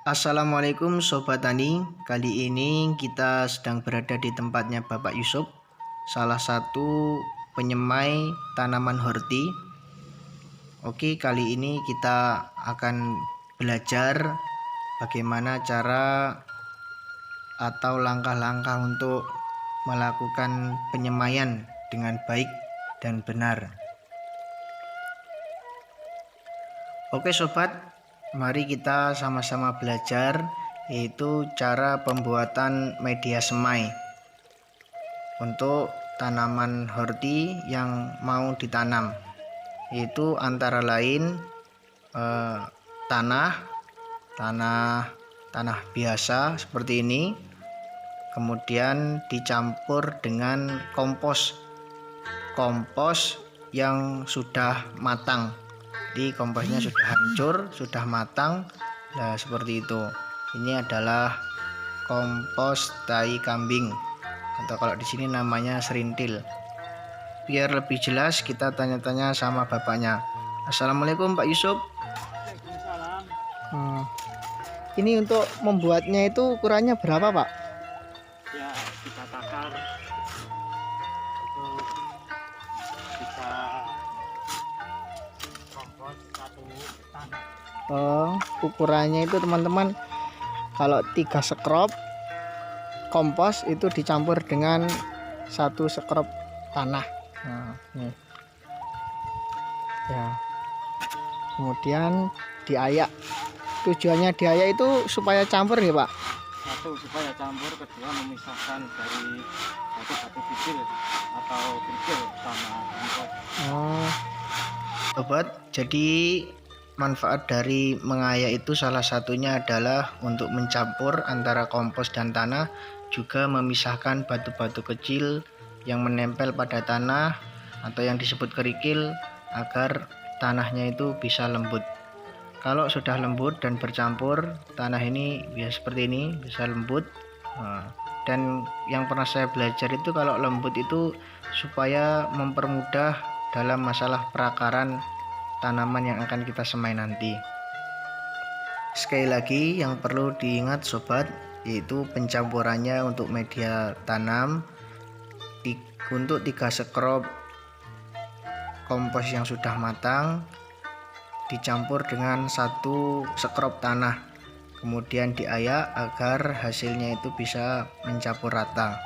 Assalamualaikum Sobat Tani. Kali ini kita sedang berada di tempatnya Bapak Yusuf, salah satu penyemai tanaman horti. Oke, kali ini kita akan belajar bagaimana cara atau langkah-langkah untuk melakukan penyemaian dengan baik dan benar. Oke sobat, mari kita sama-sama belajar yaitu cara pembuatan media semai untuk tanaman horti yang mau ditanam, yaitu antara lain tanah biasa seperti ini, kemudian dicampur dengan kompos yang sudah matang. Jadi komposnya sudah hancur, sudah matang. Nah, seperti itu. Ini adalah kompos tai kambing atau kalau di sini namanya serintil. Biar lebih jelas kita tanya-tanya sama bapaknya. Assalamualaikum Pak Yusuf. Waalaikumsalam. Ini untuk membuatnya itu ukurannya berapa Pak? Ya, kita takar itu bisa kompos satu tanah. Ukurannya itu teman-teman, kalau 3 sekrop kompos itu dicampur dengan 1 sekrop tanah. Nah, nih. Ya. Kemudian diayak. Tujuannya diayak itu supaya campur ya Pak? Satu, supaya campur. Kedua, memisahkan dari batu-batu kecil atau kerikil sama kompos. Sobat, jadi manfaat dari mengayak itu salah satunya adalah untuk mencampur antara kompos dan tanah, juga memisahkan batu-batu kecil yang menempel pada tanah atau yang disebut kerikil agar tanahnya itu bisa lembut. Kalau sudah lembut dan bercampur, tanah ini biasa seperti ini, bisa lembut. Dan yang pernah saya belajar itu kalau lembut itu supaya mempermudah dalam masalah perakaran tanaman yang akan kita semai nanti. Sekali lagi yang perlu diingat sobat, yaitu pencampurannya untuk media tanam untuk 3 sekrop kompos yang sudah matang dicampur dengan 1 sekrop tanah, kemudian diayak agar hasilnya itu bisa mencampur rata.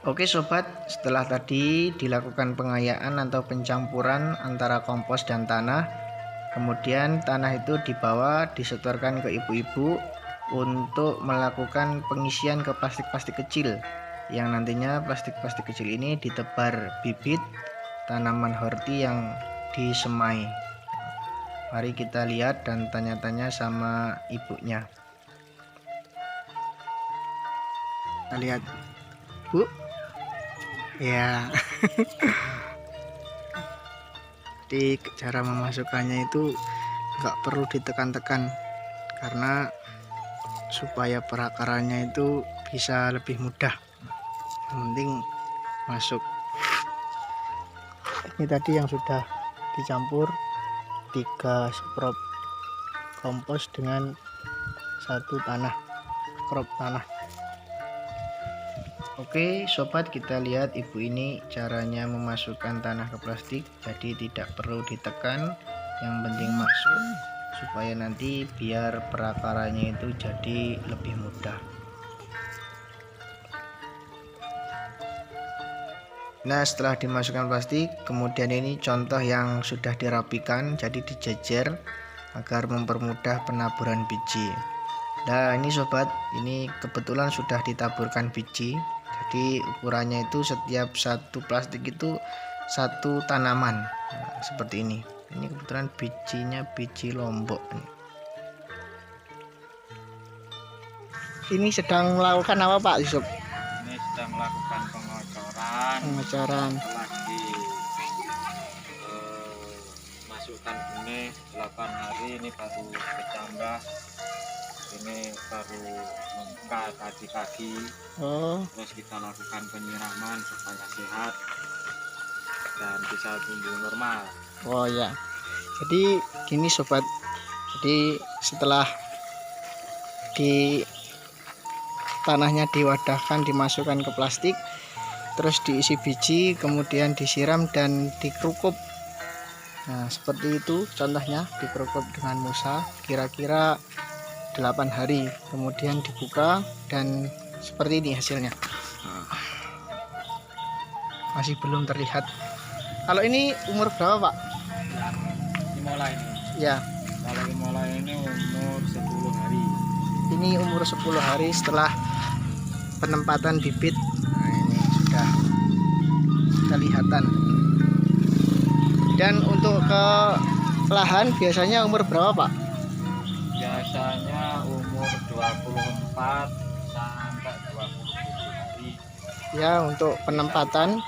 Oke sobat, setelah tadi dilakukan pengayaan atau pencampuran antara kompos dan tanah, kemudian tanah itu dibawa disetorkan ke ibu-ibu untuk melakukan pengisian ke plastik-plastik kecil, yang nantinya plastik-plastik kecil ini ditebar bibit tanaman horti yang disemai. Mari kita lihat dan tanya-tanya sama ibunya. Kita lihat, Bu. Ya. Jadi cara memasukkannya itu nggak perlu ditekan-tekan, karena supaya perakarannya itu bisa lebih mudah. Yang penting masuk. Ini tadi yang sudah dicampur 3 sekrop kompos dengan 1 sekrop tanah. Oke sobat, kita lihat ibu ini caranya memasukkan tanah ke plastik. Jadi tidak perlu ditekan, yang penting masuk supaya nanti biar perakarannya itu jadi lebih mudah. Nah, setelah dimasukkan plastik, kemudian ini contoh yang sudah dirapikan, jadi dijejer agar mempermudah penaburan biji. Nah, ini sobat, ini kebetulan sudah ditaburkan biji. Jadi ukurannya itu setiap 1 plastik itu 1 tanaman. Nah, seperti ini. Ini kebetulan bijinya biji lombok. Ini sedang melakukan apa Pak Yusuf? Ini sedang melakukan pengocoran. Lagi masukkan ini 8 hari, ini baru bertambah. Ini baru membuka tadi pagi. Terus kita lakukan penyiraman supaya sehat dan bisa tumbuh normal. Oh ya, jadi gini sobat, Jadi setelah di tanahnya diwadahkan, dimasukkan ke plastik, terus diisi biji, kemudian disiram dan dikerukup. Nah, seperti itu contohnya, dikerukup dengan musa kira-kira 8 hari, kemudian dibuka dan seperti ini hasilnya. Masih belum terlihat. Kalau ini umur berapa, Pak? Dimulai ini. Ya, Kalau dimulai ini umur 10 hari. ini umur 10 hari setelah penempatan bibit. Nah, ini sudah kelihatan. Dan untuk ke lahan biasanya umur berapa, Pak? Biasanya umur 24 sampai 27 hari. Ya, untuk penempatan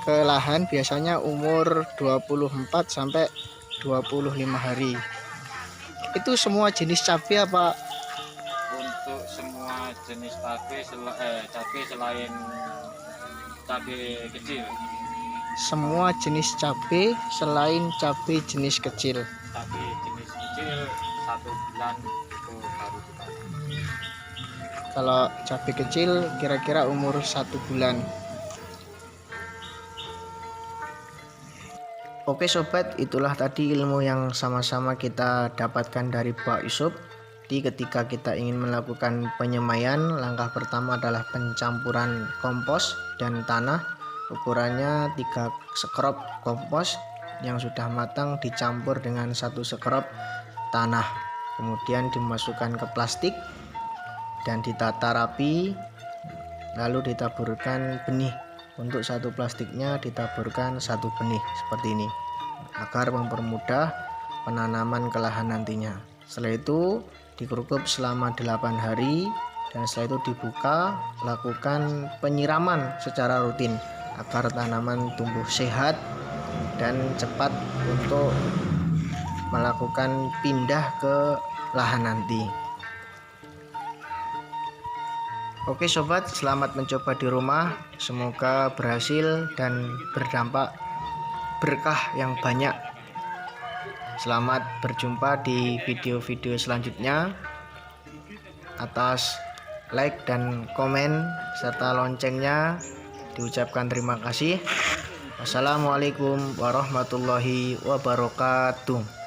ke lahan biasanya umur 24 sampai 25 hari. Itu semua jenis cabai apa? Untuk semua jenis cabai selain cabai kecil. Semua jenis cabai selain cabai jenis kecil. Cabai jenis kecil 1 bulan itu baru dipanen. Kalau cabai kecil kira-kira umur 1 bulan. Oke sobat, itulah tadi ilmu yang sama-sama kita dapatkan dari Pak Yusuf. Jadi ketika kita ingin melakukan penyemaian, langkah pertama adalah pencampuran kompos dan tanah. Ukurannya 3 sekrop kompos yang sudah matang dicampur dengan 1 sekrop tanah. Kemudian dimasukkan ke plastik dan ditata rapi, lalu ditaburkan benih. Untuk 1 plastiknya ditaburkan 1 benih seperti ini agar mempermudah penanaman ke lahan nantinya. Setelah itu dikerukup selama 8 hari dan setelah itu dibuka, lakukan penyiraman secara rutin agar tanaman tumbuh sehat dan cepat untuk melakukan pindah ke lahan nanti. Oke sobat, selamat mencoba di rumah. Semoga berhasil dan berdampak berkah yang banyak. Selamat berjumpa di video-video selanjutnya. Atas like dan komen serta loncengnya diucapkan terima kasih. Wassalamualaikum warahmatullahi wabarakatuh.